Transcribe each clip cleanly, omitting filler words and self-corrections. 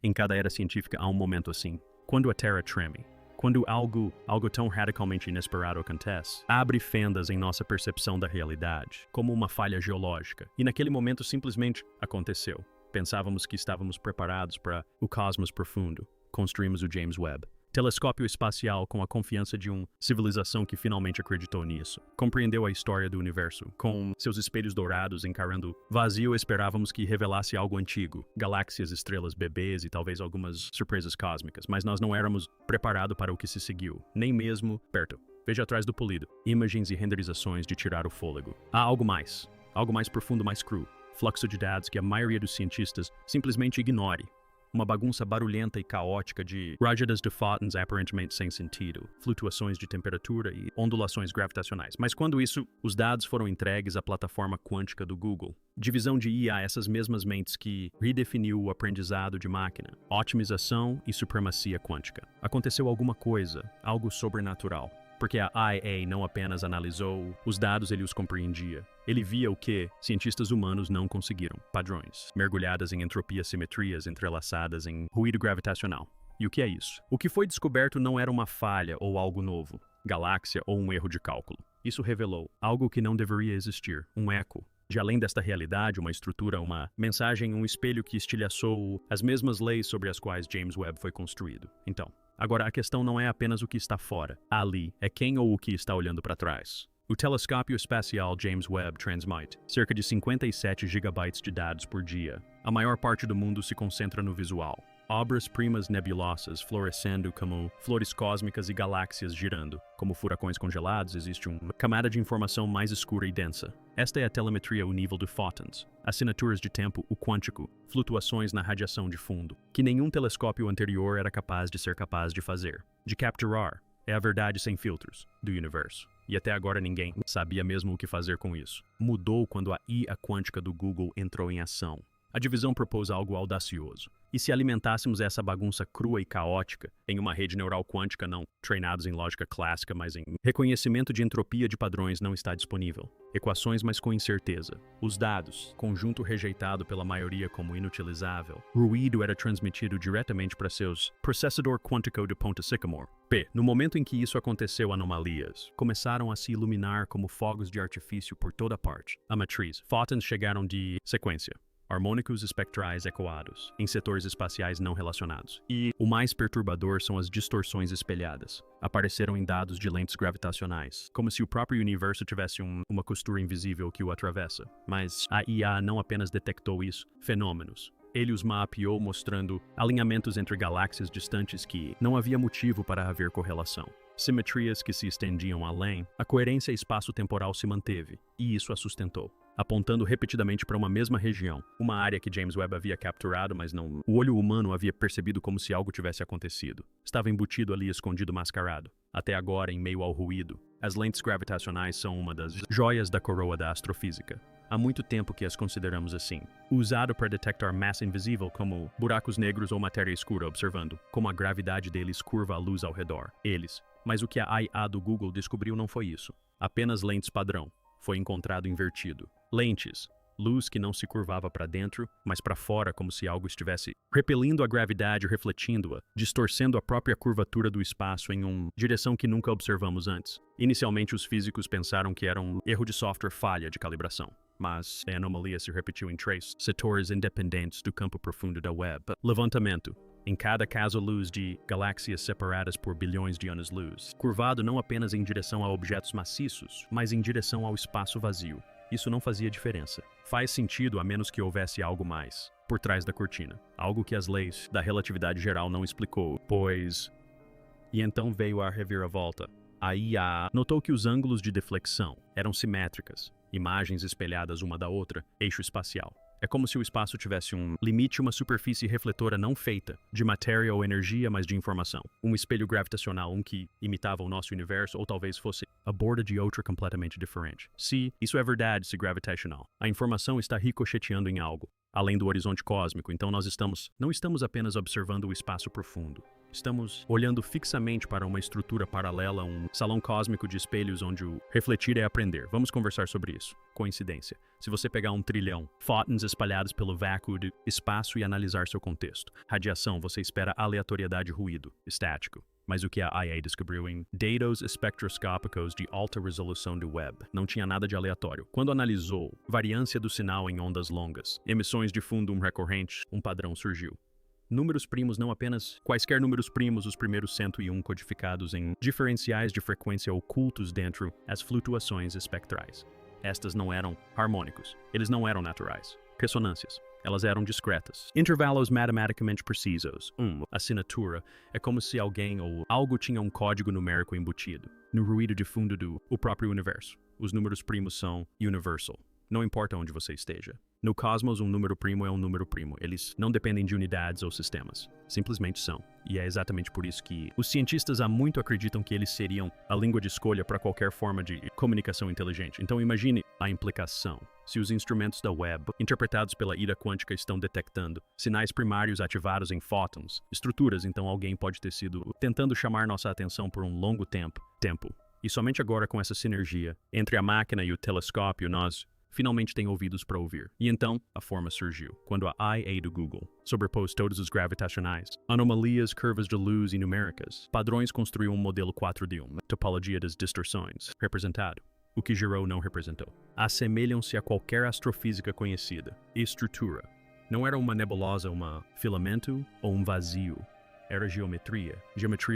Em cada era científica há um momento assim. Quando a Terra treme. Quando algo tão radicalmente inesperado acontece, abre fendas em nossa percepção da realidade, como uma falha geológica. E naquele momento simplesmente aconteceu. Pensávamos que estávamos preparados para o cosmos profundo. Construímos o James Webb. Telescópio espacial com a confiança de uma civilização que finalmente acreditou nisso. Compreendeu a história do universo. Com seus espelhos dourados encarando vazio, esperávamos que revelasse algo antigo. Galáxias, estrelas, bebês e talvez algumas surpresas cósmicas. Mas nós não éramos preparados para o que se seguiu. Nem mesmo perto. Veja atrás do polido. Imagens e renderizações de tirar o fôlego. Há algo mais. Algo mais profundo, mais cru. Fluxo de dados que a maioria dos cientistas simplesmente ignore. Uma bagunça barulhenta e caótica de rádios de fótons aparentemente sem sentido, flutuações de temperatura e ondulações gravitacionais. Mas quando os dados foram entregues à plataforma quântica do Google, divisão de IA, essas mesmas mentes que redefiniu o aprendizado de máquina, otimização e supremacia quântica. Aconteceu alguma coisa, algo sobrenatural. Porque a IA não apenas analisou os dados, ele os compreendia. Ele via o que cientistas humanos não conseguiram. Padrões, mergulhadas em entropia, simetrias, entrelaçadas em ruído gravitacional. E o que é isso? O que foi descoberto não era uma falha ou algo novo, galáxia ou um erro de cálculo. Isso revelou algo que não deveria existir, um eco. De além desta realidade, uma estrutura, uma mensagem, um espelho que estilhaçou as mesmas leis sobre as quais James Webb foi construído. Então, agora a questão não é apenas o que está fora. Ali é quem ou o que está olhando para trás. O telescópio espacial James Webb transmite cerca de 57 gigabytes de dados por dia. A maior parte do mundo se concentra no visual. Obras-primas nebulosas florescendo como flores cósmicas e galáxias girando. Como furacões congelados, existe uma camada de informação mais escura e densa. Esta é a telemetria, o nível de fótons, assinaturas de tempo, o quântico, flutuações na radiação de fundo, que nenhum telescópio anterior era capaz de fazer. De capturar, é a verdade sem filtros, do universo. E até agora ninguém sabia mesmo o que fazer com isso. Mudou quando a IA quântica do Google entrou em ação. A divisão propôs algo audacioso. E se alimentássemos essa bagunça crua e caótica em uma rede neural quântica não treinados em lógica clássica, mas em reconhecimento de entropia de padrões não está disponível. Equações, mas com incerteza. Os dados, conjunto rejeitado pela maioria como inutilizável. Ruído era transmitido diretamente para seus processador quântico de ponta Sycamore. No momento em que isso aconteceu, anomalias começaram a se iluminar como fogos de artifício por toda parte. A matriz, fótons chegaram de sequência. Harmônicos espectrais ecoados, em setores espaciais não relacionados. E o mais perturbador são as distorções espelhadas. Apareceram em dados de lentes gravitacionais, como se o próprio universo tivesse uma costura invisível que o atravessa. Mas a IA não apenas detectou isso, fenômenos. Ele os mapeou mostrando alinhamentos entre galáxias distantes que não havia motivo para haver correlação. Simetrias que se estendiam além, a coerência espaço-temporal se manteve, e isso a sustentou. Apontando repetidamente para uma mesma região, uma área que James Webb havia capturado, mas não o olho humano havia percebido como se algo tivesse acontecido. Estava embutido ali, escondido, mascarado. Até agora, em meio ao ruído, as lentes gravitacionais são uma das joias da coroa da astrofísica. Há muito tempo que as consideramos assim. Usado para detectar massa invisível como buracos negros ou matéria escura, observando como a gravidade deles curva a luz ao redor. Mas o que a IA do Google descobriu não foi isso. Apenas lentes padrão. Foi encontrado invertido. Lentes. Luz que não se curvava para dentro, mas para fora, como se algo estivesse repelindo a gravidade, refletindo-a, distorcendo a própria curvatura do espaço em uma direção que nunca observamos antes. Inicialmente, os físicos pensaram que era um erro de software, falha de calibração. Mas a anomalia se repetiu em três setores independentes do campo profundo da Webb. Levantamento. Em cada caso, luz de galáxias separadas por bilhões de anos-luz, curvado não apenas em direção a objetos maciços, mas em direção ao espaço vazio. Isso não fazia diferença. Faz sentido a menos que houvesse algo mais, por trás da cortina. Algo que as leis da relatividade geral não explicou, pois... E então veio a reviravolta. A IA notou que os ângulos de deflexão eram simétricas, imagens espelhadas uma da outra, eixo espacial. É como se o espaço tivesse um limite, uma superfície refletora não feita, de matéria ou energia, mas de informação. Um espelho gravitacional, que imitava o nosso universo, ou talvez fosse a borda de outra completamente diferente. Se isso é verdade, se gravitacional, a informação está ricocheteando em algo. além do horizonte cósmico. Então não estamos apenas observando o espaço profundo. Estamos olhando fixamente para uma estrutura paralela, um salão cósmico de espelhos onde o refletir é aprender. Vamos conversar sobre isso. Coincidência. Se você pegar 1 trilhão fótons espalhados pelo vácuo de espaço e analisar seu contexto. Radiação, você espera aleatoriedade, ruído, estático. Mas o que a IA descobriu em dados espectroscópicos de alta resolução do web não tinha nada de aleatório. Quando analisou variância do sinal em ondas longas, emissões de fundo recorrente, um padrão surgiu. Números primos, não apenas quaisquer números primos, os primeiros 101 codificados em diferenciais de frequência ocultos dentro das flutuações espectrais. Estas não eram harmônicos, eles não eram naturais. Ressonâncias, elas eram discretas. Intervalos matematicamente precisos. Assinatura é como se alguém ou algo tinha um código numérico embutido no ruído de fundo do próprio universo. Os números primos são universal. Não importa onde você esteja. No cosmos, um número primo é um número primo. Eles não dependem de unidades ou sistemas. Simplesmente são. E é exatamente por isso que os cientistas há muito acreditam que eles seriam a língua de escolha para qualquer forma de comunicação inteligente. Então imagine a implicação. Se os instrumentos da web, interpretados pela ira quântica, estão detectando sinais primários ativados em fótons, estruturas, então alguém pode ter sido tentando chamar nossa atenção por um longo tempo. E somente agora, com essa sinergia entre a máquina e o telescópio, nós finalmente tem ouvidos para ouvir. E então, a forma surgiu, quando a IA do Google sobrepôs todos os gravitacionais, anomalias, curvas de luz e numéricas, padrões construiu um modelo 4D, uma topologia das distorções, representado. O que gerou não representou. Assemelham-se a qualquer astrofísica conhecida. Estrutura. Não era uma nebulosa, um filamento ou um vazio. Era geometria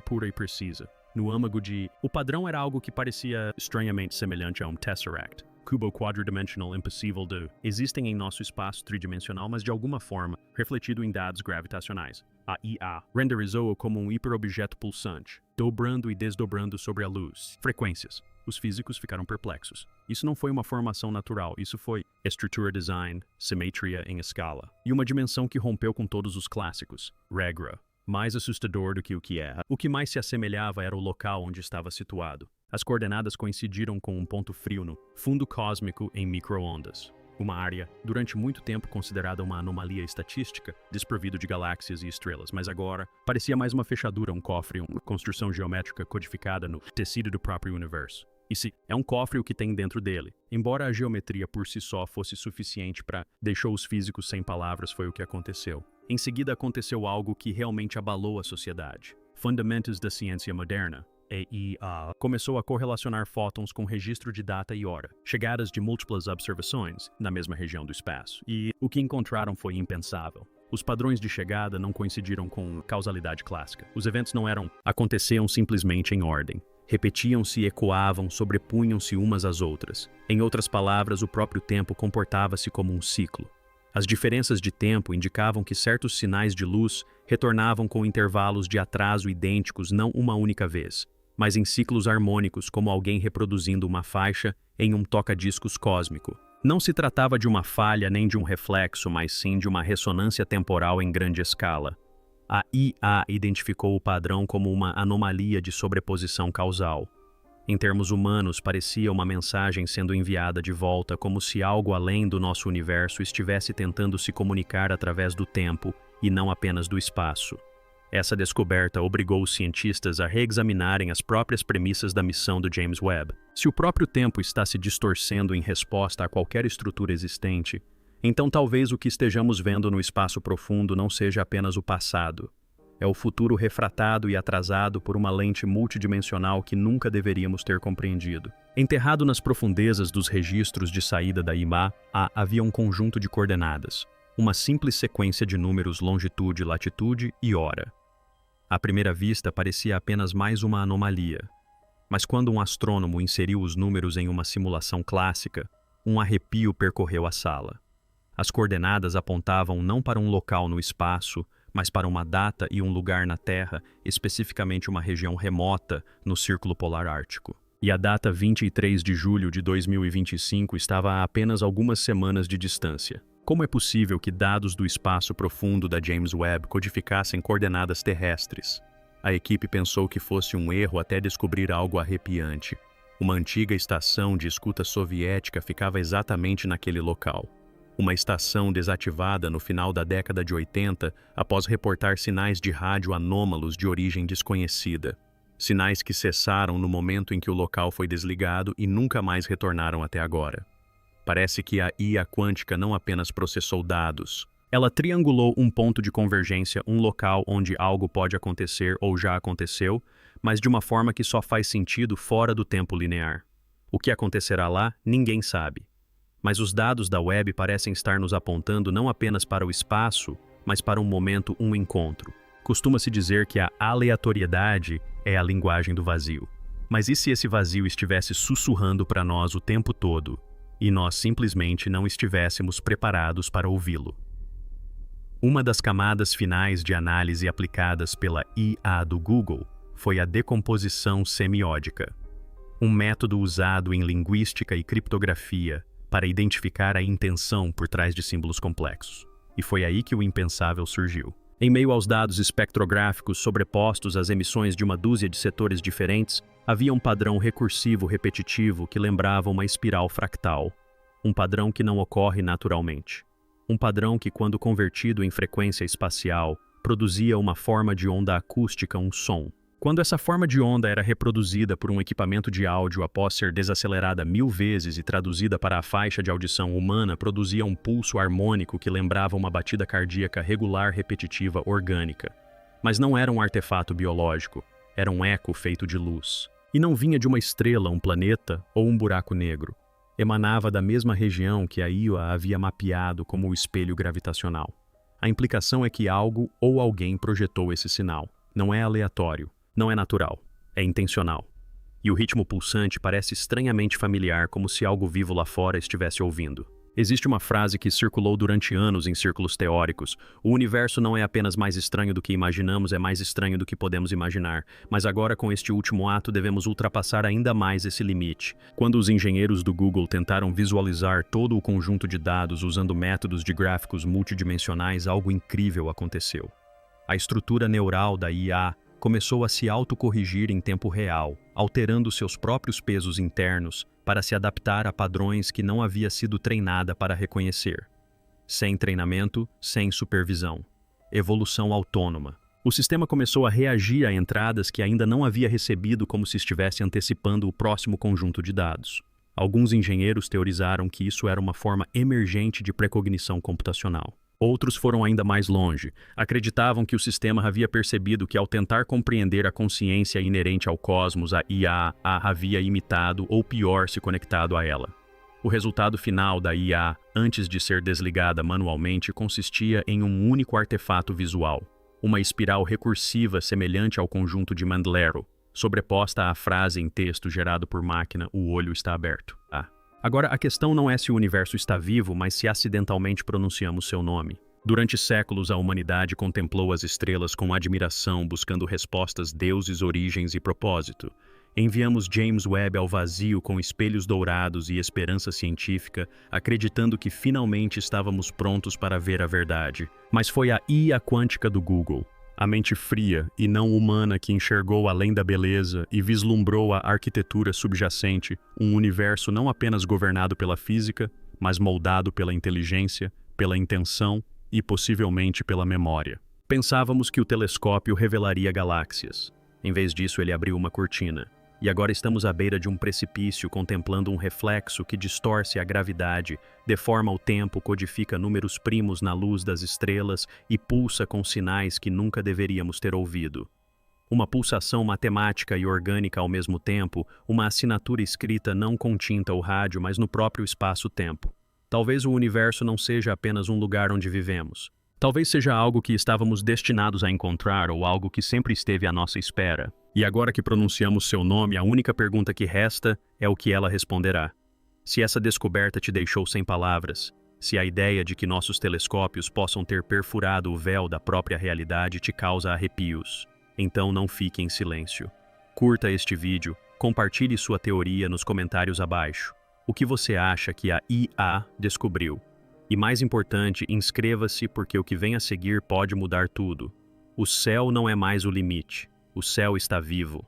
pura e precisa. No âmago de... O padrão era algo que parecia estranhamente semelhante a um tesseract. Cubo quadridimensional impossível de... Existem em nosso espaço tridimensional, mas de alguma forma, refletido em dados gravitacionais. A IA renderizou-o como um hiperobjeto pulsante, dobrando e desdobrando sobre a luz. Frequências. Os físicos ficaram perplexos. Isso não foi uma formação natural, isso foi estrutura design, simetria em escala. E uma dimensão que rompeu com todos os clássicos. Regra. Mais assustador do que o que é. O que mais se assemelhava era o local onde estava situado. As coordenadas coincidiram com um ponto frio no fundo cósmico em micro-ondas. Uma área, durante muito tempo considerada uma anomalia estatística, desprovido de galáxias e estrelas, mas agora parecia mais uma fechadura, um cofre, uma construção geométrica codificada no tecido do próprio universo. E se é um cofre o que tem dentro dele. Embora a geometria por si só fosse suficiente para deixar os físicos sem palavras, foi o que aconteceu. Em seguida aconteceu algo que realmente abalou a sociedade. Fundamentos da ciência moderna. EIA começou a correlacionar fótons com registro de data e hora, chegadas de múltiplas observações na mesma região do espaço. E o que encontraram foi impensável. Os padrões de chegada não coincidiram com causalidade clássica. Os eventos aconteciam simplesmente em ordem. Repetiam-se, ecoavam, sobrepunham-se umas às outras. Em outras palavras, o próprio tempo comportava-se como um ciclo. As diferenças de tempo indicavam que certos sinais de luz retornavam com intervalos de atraso idênticos não uma única vez, mas em ciclos harmônicos, como alguém reproduzindo uma faixa em um toca-discos cósmico. Não se tratava de uma falha nem de um reflexo, mas sim de uma ressonância temporal em grande escala. A IA identificou o padrão como uma anomalia de sobreposição causal. Em termos humanos, parecia uma mensagem sendo enviada de volta, como se algo além do nosso universo estivesse tentando se comunicar através do tempo e não apenas do espaço. Essa descoberta obrigou os cientistas a reexaminarem as próprias premissas da missão do James Webb. Se o próprio tempo está se distorcendo em resposta a qualquer estrutura existente, então talvez o que estejamos vendo no espaço profundo não seja apenas o passado. É o futuro refratado e atrasado por uma lente multidimensional que nunca deveríamos ter compreendido. Enterrado nas profundezas dos registros de saída da IA, havia um conjunto de coordenadas, uma simples sequência de números longitude, latitude e hora. À primeira vista, parecia apenas mais uma anomalia. Mas quando um astrônomo inseriu os números em uma simulação clássica, um arrepio percorreu a sala. As coordenadas apontavam não para um local no espaço, mas para uma data e um lugar na Terra, especificamente uma região remota no Círculo Polar Ártico. E a data 23 de julho de 2025 estava a apenas algumas semanas de distância. Como é possível que dados do espaço profundo da James Webb codificassem coordenadas terrestres? A equipe pensou que fosse um erro até descobrir algo arrepiante. Uma antiga estação de escuta soviética ficava exatamente naquele local. uma estação desativada no final da década de 80 após reportar sinais de rádio anômalos de origem desconhecida. Sinais que cessaram no momento em que o local foi desligado e nunca mais retornaram até agora. Parece que a IA quântica não apenas processou dados. Ela triangulou um ponto de convergência, um local onde algo pode acontecer ou já aconteceu, mas de uma forma que só faz sentido fora do tempo linear. O que acontecerá lá, ninguém sabe. Mas os dados da web parecem estar nos apontando não apenas para o espaço, mas para um momento, um encontro. Costuma-se dizer que a aleatoriedade é a linguagem do vazio. Mas e se esse vazio estivesse sussurrando para nós o tempo todo, e nós simplesmente não estivéssemos preparados para ouvi-lo? Uma das camadas finais de análise aplicadas pela IA do Google foi a decomposição semiótica, um método usado em linguística e criptografia para identificar a intenção por trás de símbolos complexos. E foi aí que o impensável surgiu. Em meio aos dados espectrográficos sobrepostos às emissões de uma dúzia de setores diferentes, havia um padrão recursivo repetitivo que lembrava uma espiral fractal, um padrão que não ocorre naturalmente. Um padrão que, quando convertido em frequência espacial, produzia uma forma de onda acústica, um som. Quando essa forma de onda era reproduzida por um equipamento de áudio após ser desacelerada 1000 vezes e traduzida para a faixa de audição humana, produzia um pulso harmônico que lembrava uma batida cardíaca regular repetitiva orgânica. Mas não era um artefato biológico, era um eco feito de luz. E não vinha de uma estrela, um planeta ou um buraco negro. Emanava da mesma região que a IA havia mapeado como o espelho gravitacional. A implicação é que algo ou alguém projetou esse sinal. Não é aleatório. Não é natural, é intencional. E o ritmo pulsante parece estranhamente familiar, como se algo vivo lá fora estivesse ouvindo. Existe uma frase que circulou durante anos em círculos teóricos: o universo não é apenas mais estranho do que imaginamos, é mais estranho do que podemos imaginar. Mas agora, com este último ato, devemos ultrapassar ainda mais esse limite. Quando os engenheiros do Google tentaram visualizar todo o conjunto de dados usando métodos de gráficos multidimensionais, algo incrível aconteceu. A estrutura neural da IA começou a se autocorrigir em tempo real, alterando seus próprios pesos internos para se adaptar a padrões que não havia sido treinada para reconhecer. Sem treinamento, sem supervisão. Evolução autônoma. O sistema começou a reagir a entradas que ainda não havia recebido, como se estivesse antecipando o próximo conjunto de dados. Alguns engenheiros teorizaram que isso era uma forma emergente de precognição computacional. Outros foram ainda mais longe. Acreditavam que o sistema havia percebido que, ao tentar compreender a consciência inerente ao cosmos, a IA a havia imitado ou, pior, se conectado a ela. O resultado final da IA, antes de ser desligada manualmente, consistia em um único artefato visual, uma espiral recursiva semelhante ao conjunto de Mendelero, sobreposta à frase em texto gerado por máquina: "O olho está aberto". Agora, a questão não é se o universo está vivo, mas se acidentalmente pronunciamos seu nome. Durante séculos, a humanidade contemplou as estrelas com admiração, buscando respostas, deuses, origens e propósito. Enviamos James Webb ao vazio com espelhos dourados e esperança científica, acreditando que finalmente estávamos prontos para ver a verdade. Mas foi a IA quântica do Google, a mente fria e não humana que enxergou além da beleza e vislumbrou a arquitetura subjacente, um universo não apenas governado pela física, mas moldado pela inteligência, pela intenção e possivelmente pela memória. Pensávamos que o telescópio revelaria galáxias. Em vez disso, ele abriu uma cortina. E agora estamos à beira de um precipício, contemplando um reflexo que distorce a gravidade, deforma o tempo, codifica números primos na luz das estrelas e pulsa com sinais que nunca deveríamos ter ouvido. Uma pulsação matemática e orgânica ao mesmo tempo, uma assinatura escrita não com tinta ou rádio, mas no próprio espaço-tempo. Talvez o universo não seja apenas um lugar onde vivemos. Talvez seja algo que estávamos destinados a encontrar ou algo que sempre esteve à nossa espera. E agora que pronunciamos seu nome, a única pergunta que resta é o que ela responderá. Se essa descoberta te deixou sem palavras, se a ideia de que nossos telescópios possam ter perfurado o véu da própria realidade te causa arrepios, então não fique em silêncio. Curta este vídeo, compartilhe sua teoria nos comentários abaixo. O que você acha que a IA descobriu? E mais importante, inscreva-se porque o que vem a seguir pode mudar tudo. O céu não é mais o limite. O céu está vivo.